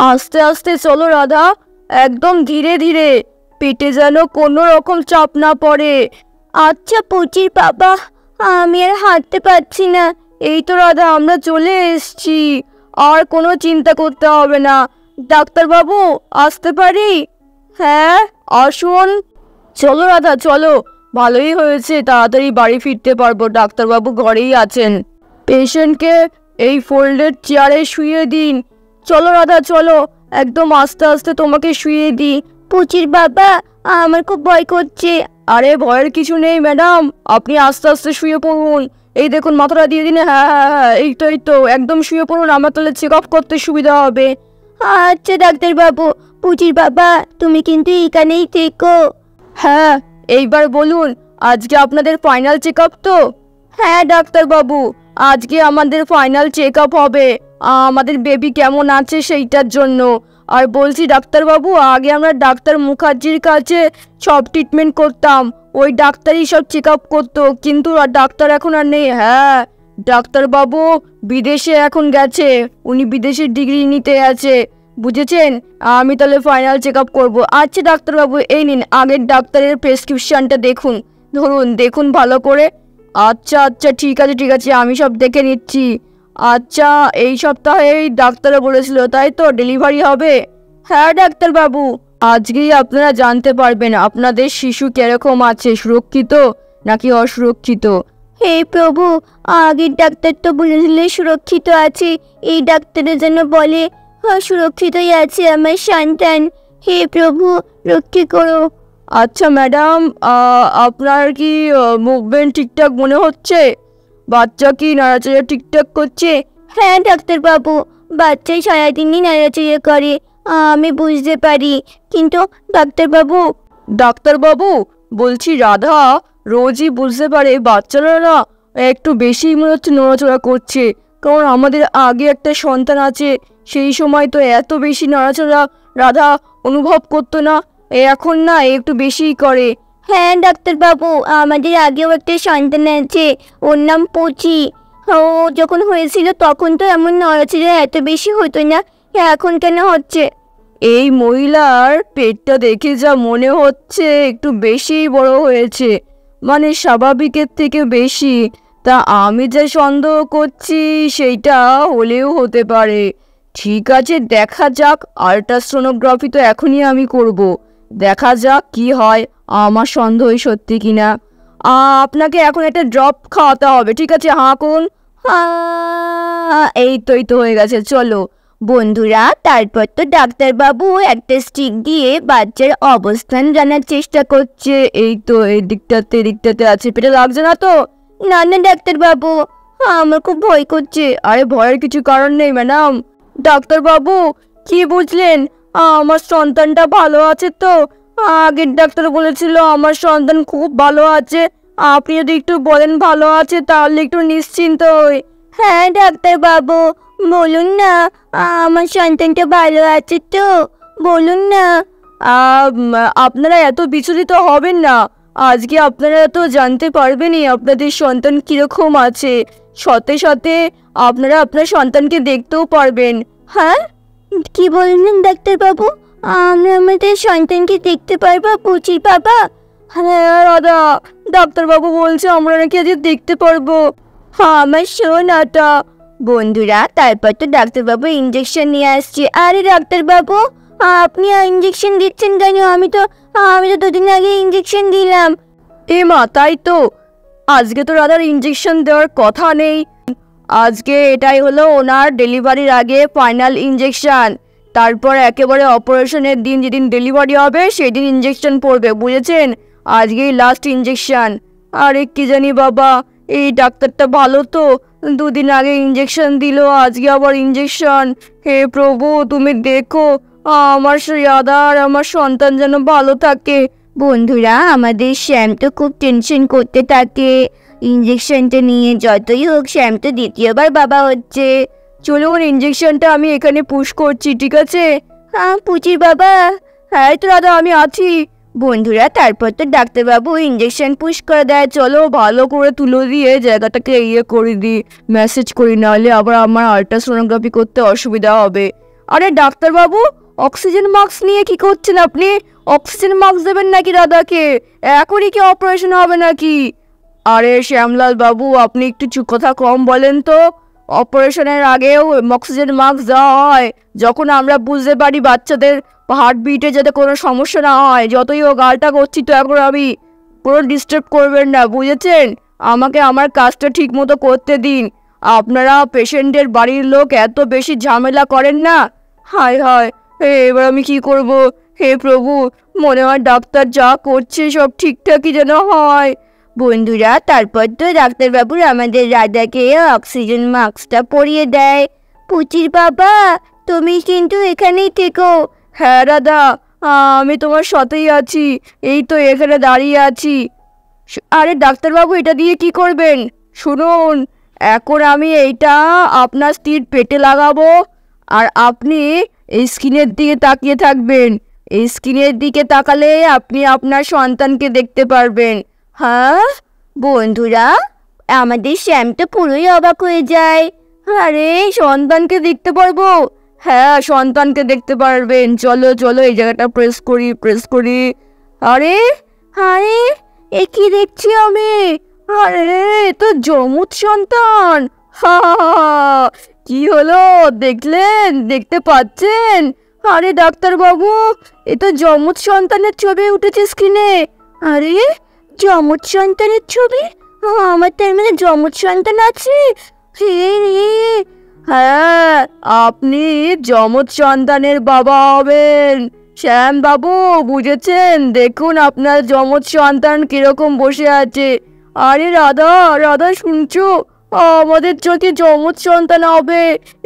আস্তে আস্তে চলো রাধা, একদম ধীরে ধীরে, পেটে যেন কোনো রকম চাপ না পড়ে। আচ্ছা পুচির বাবা, আমি আর হাঁটতে পারছি না। এই তো রাধা, আমরা চলে এসেছি, আর কোনো চিন্তা করতে হবে না। ডাক্তারবাবু আসতে পারি? হ্যাঁ আসুন। চলো রাধা চলো, ভালোই হয়েছে, তাড়াতাড়ি বাড়ি ফিরতে পারবো। ডাক্তারবাবু ঘরেই আছেন। পেশেন্টকে এই ফোল্ডেড চেয়ারে শুইয়ে দিন। চলো রাধা চলো, একদম আস্তে আস্তে তোমাকে শুইয়ে দিই। পুচির বাবা, আমার খুব ভয় করছে। আরে ভয়ের কিছু নেই ম্যাডাম, আপনি আস্তে আস্তে শুয়ে পড়ুন। এই দেখুন মাথাটা দিয়ে দিন। হ্যাঁ হ্যাঁ হ্যাঁ, এই তো একদম শুয়ে পড়ুন, আমার তাহলে চেক আপ করতে সুবিধা হবে। আচ্ছা ডাক্তারবাবু। পুচির বাবা, তুমি কিন্তু এখানেই থেকো। হ্যাঁ, এইবার বলুন, আজকে আপনাদের ফাইনাল চেক আপ তো? হ্যাঁ ডাক্তারবাবু, আজকে আমাদের ফাইনাল চেক আপ হবে, আমাদের বেবি কেমন আছে সেইটার জন্য। আর বলছি ডাক্তারবাবু, আগে আমরা ডাক্তার মুখার্জির কাছে সব ট্রিটমেন্ট করতাম, ওই ডাক্তারই সব চেক আপ করতো, কিন্তু ডাক্তার এখন আর নেই। হ্যাঁ, ডাক্তারবাবু বিদেশে এখন গেছে, উনি বিদেশের ডিগ্রি নিতে আছে, বুঝেছেন? আমি তাহলে ফাইনাল চেক আপ করবো। আচ্ছা ডাক্তারবাবু, এই নিন আগের ডাক্তারের প্রেসক্রিপশনটা দেখুন, ধরুন দেখুন ভালো করে। আচ্ছা আচ্ছা ঠিক আছে, আমি সব দেখে নিচ্ছি। আচ্ছা, এই সপ্তাহেই ডাক্তারও বলেছিল তাই তো ডেলিভারি হবে? হ্যাঁ ডাক্তারবাবু, আজকেই আপনারা জানতে পারবেন আপনাদের শিশু কিরকম আছে, সুরক্ষিত নাকি অসুরক্ষিত। হে প্রভু, আগের ডাক্তার তো বলেছিলেন সুরক্ষিত আছে, এই ডাক্তারের জন্য বলে সুরক্ষিতই আছে আমার সন্তান। হে প্রভু, রক্ষা করো। আচ্ছা ম্যাডাম, আপনার কি মুভমেন্ট ঠিকঠাক মনে হচ্ছে? বাচ্চা কি নাড়াচাড়া ঠিকঠাক করছে? হ্যাঁ ডাক্তারবাবু, বাচ্চাই সারাদিনই নাড়াচাড়া করে, আমি বুঝতে পারি। কিন্তু ডাক্তারবাবু বলছি, রাধা রোজই বুঝতে পারে বাচ্চারা না একটু বেশি মনে হচ্ছে নড়াচড়া করছে, কারণ আমাদের আগে একটা সন্তান আছে, সেই সময় তো এত বেশি নাড়াচড়া রাধা অনুভব করতো না, এখন না একটু বেশিই করে। হ্যাঁ ডাক্তারবাবু, আমাদের আগেও একটা সন্তান আছে, ওর নাম পুচি। ও যখন হয়েছিল তখন তো এমন নড়াচড়া এত বেশি হতো না, এখন কেন হচ্ছে? এই মহিলার পেটটা দেখে যা মনে হচ্ছে একটু বেশিই বড় হয়েছে, মানে স্বাভাবিকের থেকে বেশি। তা আমি যে সন্দেহ করছি সেইটা হলেও হতে পারে। ঠিক আছে, দেখা যাক, আল্ট্রাসোনোগ্রাফি তো এখনই আমি করব, দেখা যাক কি হয়, আমার সন্দেহই সত্যি কিনা। আপনাকে এখন একটা ড্রপ খাওয়াতে হবে, ঠিক আছে? হাঁ করুন। এই তো হয়ে গেছে। চলো বন্ধুরা, তারপর তো ডাক্তারবাবু একটা স্টিক দিয়ে বাচ্চার অবস্থান জানার চেষ্টা করছে। এই তো এদিকটাতে আছে, পেটে লাগছে না তো? না না ডাক্তারবাবু, আমার খুব ভয় করছে। আরে ভয়ের কিছু কারণ নেই ম্যাডাম। ডাক্তারবাবু কি বুঝলেন, আমার সন্তানটা ভালো আছে তো? আগের ডাক্তার বলেছিল আমার সন্তান খুব ভালো আছে, আপনি যদি একটু বলেন ভালো আছে তাহলে একটু নিশ্চিন্ত হই। হ্যাঁ ডাক্তারবাবু, বলুন না, আমার সন্তানটা ভালো আছে তো? বলুন না। আপনারা এত বিচলিত হবেন না, আজকে আপনারা তো জানতে পারবেনই আপনাদের সন্তান কীরকম আছে, সাথে সাথে আপনারা আপনার সন্তানকে দেখতেও পারবেন। হ্যাঁ, কি বললেন ডাক্তারবাবু? আমরা আমাদের সন্তানকে দেখতে পারবো পুচির বাবা? হ্যাঁ দাদা, ডাক্তারবাবু বলছে আমরা নাকি আজ দেখতে পারবো। হ্যাঁ, আমার সোনাটা। বন্ধুরা, তারপর তো ডাক্তারবাবু ইঞ্জেকশন নিয়ে আসছে। আরে ডাক্তারবাবু, আপনি ইঞ্জেকশন দিচ্ছেন কেন? আমি তো 2 দিন আগে ইঞ্জেকশন দিলাম। মা, তাই তো, আজকে তো রাধার ইঞ্জেকশন দেওয়ার কথা নেই, আজকে এটাই হলো ওনার ডেলিভারির আগে ফাইনাল ইঞ্জেকশন, তারপর একেবারে অপারেশনের দিন যেদিন ডেলিভারি হবে সেই দিন ইঞ্জেকশন পড়বে, বুঝেছেন? আজকেই লাস্ট ইঞ্জেকশন। আরে কি জানি বাবা, এই ডাক্তারটা ভালো তো, 2 দিন আগে ইঞ্জেকশন দিল, আজকে আবার ইঞ্জেকশন। হে প্রভু, তুমি দেখো আমার রাধার আমার সন্তান যেন ভালো থাকে। বন্ধুরা, আমাদের শ্যাম তো খুব টেনশন করতে থাকে ইঞ্জেকশনটা নিয়ে, যতই হোক শ্যাম তো দ্বিতীয়বার বাবা হচ্ছে। চলুন, ইঞ্জেকশনটা আমি এখানে পুশ করছি, ঠিক আছে? হ্যাঁ পুচির বাবা। হ্যাঁ তো দাদা, আমি আছি। বন্ধুরা, তারপর তো ডাক্তারবাবু ইঞ্জেকশন পুশ করে দেয়। চলো ভালো করে তুলো দিয়ে জায়গাটাকে করে দিই, মেসেজ করি, নাহলে আবার আমার আল্ট্রাসোনোগ্রাফি করতে অসুবিধা হবে। আরে ডাক্তারবাবু, অক্সিজেন মাস্ক নিয়ে কি করছেন আপনি? অক্সিজেন মাস্ক দেবেন নাকি রাধাকে? এখনই কি অপারেশন হবে নাকি? আরে শ্যামলাল বাবু, আপনি একটু চুপ কথা কম বলেন তো। অপারেশনের আগেও অক্সিজেন মাস্ক দেওয়া হয় যখন আমরা বুঝতে পারি বাচ্চাদের হার্টবিটে যাতে কোনো সমস্যা না হয়। যতই ও গালটা করছি তো এখন আমি, পুরো ডিস্টার্ব করবেন না, বুঝেছেন? আমাকে আমার কাজটা ঠিক মতো করতে দিন। আপনারা পেশেন্টের বাড়ির লোক এত বেশি ঝামেলা করেন না। হায় হায়, এবার আমি কি করব? হে প্রভু, মনে হয় ডাক্তার যা করছে সব ঠিকঠাকই যেন হয়। বন্ধুরা, তারপর তো ডাক্তারবাবু আমাদের রাধাকে অক্সিজেন মাস্কটা পরিয়ে দেয়। পুচির বাবা, তুমি কিন্তু এখানেই থেকো। হ্যাঁ রাধা, আমি তোমার সাথেই আছি, এই তো এখানে দাঁড়িয়ে আছি। আরে ডাক্তারবাবু, এটা দিয়ে কি করবেন? শুনুন, এখন আমি এইটা আপনার স্ত্রীর পেটে লাগাবো, আর আপনি এই স্ক্রিনের দিকে তাকিয়ে থাকবেন। এই স্ক্রিনের দিকে তাকালে আপনি আপনার সন্তানকে দেখতে পারবেন। হ্যাঁ বন্ধুরা, আমাদের শ্যাম তো পুরোই অবাক হয়ে যায়। আরে সন্তানকে দেখতে পারবো? হ্যাঁ, সন্তানকে দেখতে পারবেন। চলো চলো, এই জায়গাটা প্রেস করি, প্রেস করি। আরে আরে, এ কি দেখছি আমি? আরে এ তো যমজ সন্তান। হা, কি হলো দেখলেন? দেখতে পাচ্ছেন? আরে ডাক্তারবাবু, এ তো যমজ সন্তানের ছবি উঠেছে স্ক্রিনে। আরে যমজ সন্তানের ছবি? আমার তার মানে যমজ সন্তান আছে? হ্যাঁ, আপনি যমজ সন্তানের বাবা হবেন। শ্যাম বাবু, বুঝেছেন? দেখুন আপনার যমজ সন্তান কিরকম বসে আছে। আরে রাধা, রাধা শুনছো? আমাদের চোখে যমজ সন্তান হবে।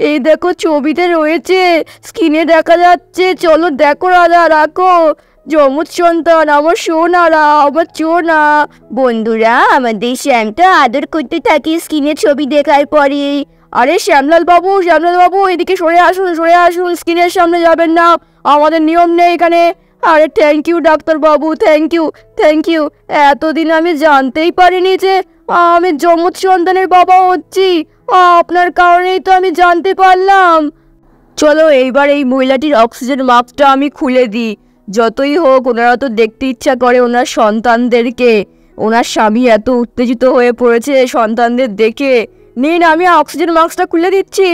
এই দেখো ছবিতে রয়েছে, স্ক্রিনে দেখা যাচ্ছে। চলো দেখো রাধা, রাখো। যমজ সন্তান আমার সোনারা, আমার সোনা। বন্ধুরা, আমাদের শ্যামটা আদর করতে থাকে স্ক্রিনে ছবি দেখার পরে। আরে শ্যামলাল বাবু, শ্যামলাল বাবু, এদিকে সরে আসুন, সরে আসুন। স্ক্রিনের সামনে যাবেন না, আমাদের নিয়ম নেই এখানে। আরে থ্যাংক ইউ ডাক্তারবাবু, থ্যাংক ইউ, থ্যাংক ইউ। এতদিন আমি জানতেই পারিনি যে আমি যমজ সন্তানের বাবা হচ্ছি। আপনার কারণেই তো আমি জানতে পারলাম। চলো এইবার এই মহিলাটির অক্সিজেন মাস্কটা আমি খুলে দিই। যতই হোক, ওনারা তো দেখতে ইচ্ছা করে ওনার সন্তানদেরকে। ওনার স্বামী এত উত্তেজিত হয়ে পড়েছে সন্তানদের দেখে। নিন, আমি অক্সিজেন মাস্কটা খুলে দিচ্ছি,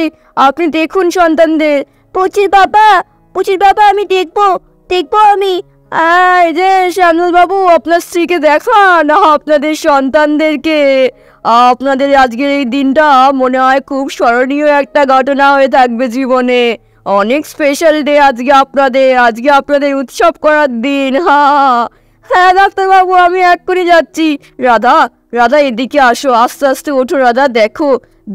আপনি দেখুন সন্তানদের। পুচির বাবা, পুচির বাবা, আমি দেখবো, দেখবো আমি। এই যে শ্যামল বাবু, আপনার স্ত্রীকে দেখান আপনাদের সন্তানদেরকে। আপনাদের আজকের এই দিনটা মনে হয় খুব স্মরণীয় একটা ঘটনা হয়ে থাকবে জীবনে। অনেক স্পেশাল ডে আজকে আপনাদের, আজকে আপনাদের উৎসব করার দিন। হ্যাঁ ডাক্তারবাবু, আমি এক্ষুনি যাচ্ছি। রাধা, রাধা এদিকে আসো, আস্তে আস্তে ওঠো রাধা। দেখো,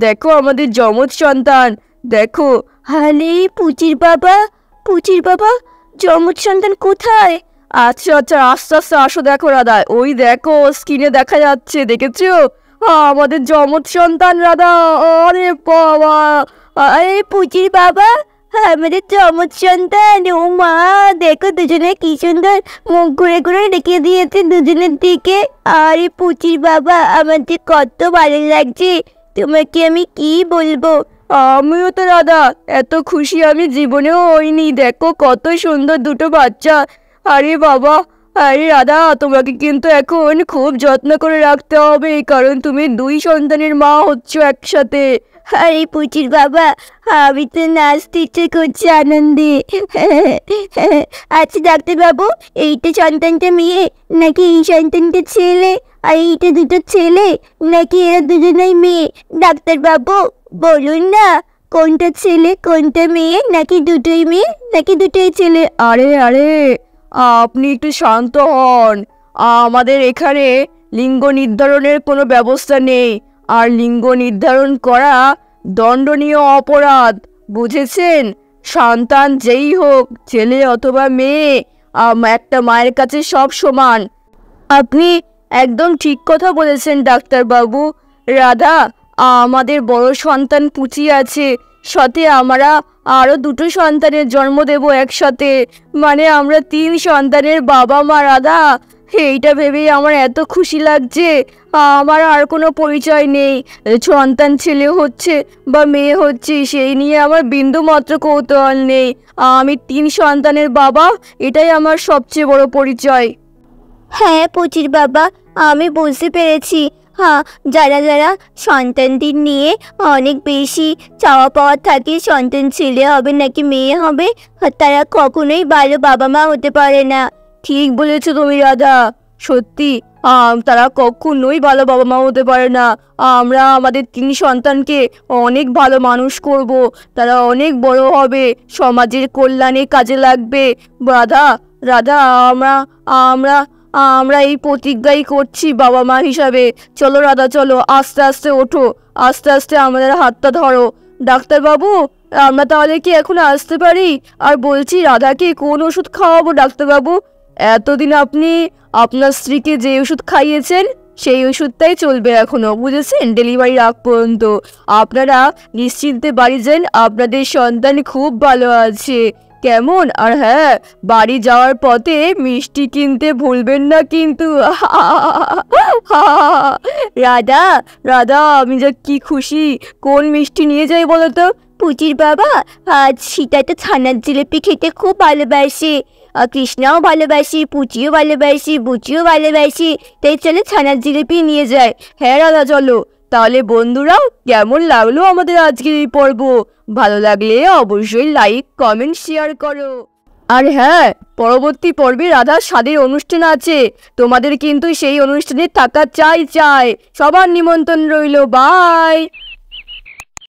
দেখো আমাদের যমজ সন্তান, দেখো। আরে পুচির বাবা, পুচির বাবা, যমজ সন্তান কোথায়? আচ্ছা আচ্ছা, আস্তে আস্তে আসো। দেখো রাধা, ওই দেখো স্ক্রিনে দেখা যাচ্ছে, দেখেছো? আমাদের যমজ সন্তান রাধা। আরে বাবা, আরে পুচির বাবা, আমাদের যমজ সন্তান। ও মা, দেখো দুজনে কি সুন্দর মুখ ঘুরে ঘুরে রেখে দিয়েছে দুজনের দিকে। আরে পুচির বাবা, আমাদের কত ভালো লাগছে, তোমাকে আমি কি বলবো। আমিও তো রাধা, এত খুশি আমি জীবনেও হইনি। দেখো কত সুন্দর দুটো বাচ্চা। আরে বাবা, আরে রাধা, তোমাকে কিন্তু এখন খুব যত্ন করে রাখতে হবে, কারণ তুমি দুই সন্তানের মা হচ্ছ একসাথে। আরে পুচির বাবা, আমি তো নাচতে ইচ্ছে করছি আনন্দে। আচ্ছা ডাক্তারবাবু, এইটা সন্তানটা মেয়ে নাকি এই সন্তানটা ছেলে? আর এইটা দুটো ছেলে নাকি এরা দুজনেই মেয়ে? ডাক্তারবাবু বলুন না, কোনটা ছেলে কোনটা মেয়ে? নাকি দুটোই মেয়ে নাকি দুটোই ছেলে? আরে আরে, আপনি একটু শান্ত হন। আমাদের এখানে লিঙ্গ নির্ধারণের কোনো ব্যবস্থা নেই, আর লিঙ্গ নির্ধারণ করা দণ্ডনীয় অপরাধ, বুঝেছেন? সন্তান যেই হোক, ছেলে অথবা মেয়ে, একটা মায়ের কাছে সব সমান। আপনি একদম ঠিক কথা বলেছেন ডাক্তারবাবু। রাধা, আমাদের বড় সন্তান পুচি আছে, সাথে আমরা আরও দুটো সন্তানের জন্ম দেব একসাথে। মানে আমরা 3 সন্তানের বাবা মা রাধা। এইটা ভেবেই আমার এত খুশি লাগছে। আমার আর কোনো পরিচয় নেই, সন্তান ছেলে হচ্ছে বা মেয়ে হচ্ছে সেই নিয়ে আমার বিন্দু মাত্র কৌতূহল নেই। আমি 3 সন্তানের বাবা, এটাই আমার সবচেয়ে বড় পরিচয়। হ্যাঁ পুচির বাবা, আমি বুঝতে পেরেছি। হ্যাঁ, যারা যারা সন্তানদের নিয়ে অনেক বেশি চাওয়া পাওয়া থাকে, সন্তান ছেলে হবে নাকি মেয়ে হবে, তারা কখনোই ভালো বাবা মা হতে পারে না। ঠিক বলেছো তুমি রাধা, সত্যি তারা কখনোই ভালো বাবা মা হতে পারে না। আমরা আমাদের 3 সন্তানকে অনেক ভালো মানুষ করব, তারা অনেক বড় হবে, সমাজের কল্যাণে কাজে লাগবে। রাধা রাধা আমরা আমরা আমরা এই প্রতিজ্ঞাই করছি বাবা মা হিসাবে। চলো রাধা, চলো, আস্তে আস্তে ওঠো, আস্তে আস্তে আমাদের হাতটা ধরো। ডাক্তারবাবু, আমরা তাহলে কি এখন আসতে পারি? আর বলছি, রাধাকে কোন ওষুধ খাওয়াবো ডাক্তারবাবু? এতদিন আপনি আপনার স্ত্রীকে যে ওষুধ খাইয়েছেন সেই ওষুধটাই চলবে এখনো, বুঝেছেন? ডেলিভারির আগ পর্যন্ত আপনারা নিশ্চিন্তে বাড়ি যান, আপনাদের সন্তান খুব ভালো আছে, কেমন? আর হ্যাঁ, বাড়ি যাওয়ার পথে মিষ্টি কিনতে ভুলবেন না কিন্তু। রাধা রাধা, আমি যে কি খুশি। কোন মিষ্টি নিয়ে যাই বলো তো? পুচির বাবা, আজ সীতাটা ছানার জিলিপি খেতে খুব ভালোবাসে, কৃষ্ণাও ভালোবাসি, পুচিও ভালোবাসি, বুচিও ভালোবাসি, তাই চলো ছানার জিলিপি নিয়ে যায়। হ্যাঁ রাধা, চলো। তাহলে বন্ধুরা, কেমন লাগলো আমাদের আজকের এই পর্ব? ভালো লাগলে অবশ্যই লাইক, কমেন্ট, শেয়ার করো। আর হ্যাঁ, পরবর্তী পর্বে রাধার স্বাদের অনুষ্ঠান আছে, তোমাদের কিন্তু সেই অনুষ্ঠানে থাকা চাই। সবার নিমন্ত্রণ রইল। বাই।